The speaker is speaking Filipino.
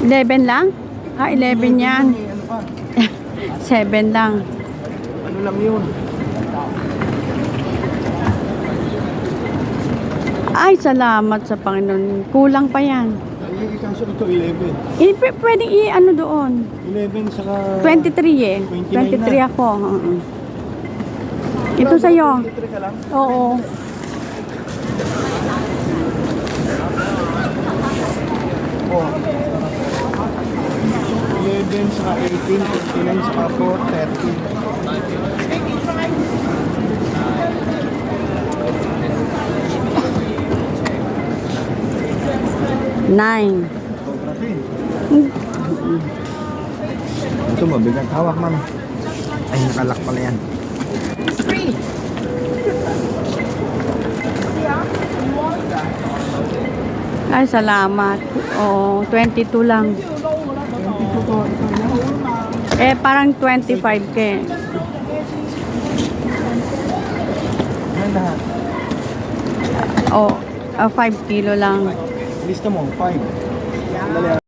11 lang? Ah, 11 yan. Ano pa? 7 lang. Ano lang yun? Ay, salamat sa Panginoon. Kulang pa yan. Ay, kaso ito 11. Pwedeng i-ano doon. 11 saka... 23 eh. 29 23 na. ako. Ito sa'yo. 23 ka lang? Oo. Oh. 11 saka 18, 29 saka 4, 30. 9. Sobra din. Ito mabigat. Hawak, ma'am. Ay, nakalak pala yan. Ay, salamat. Oo, 22 lang. Eh, parang 25 ke. Yan lahat. Oh, 5 kilo lang. Lista mo, 5. Dali.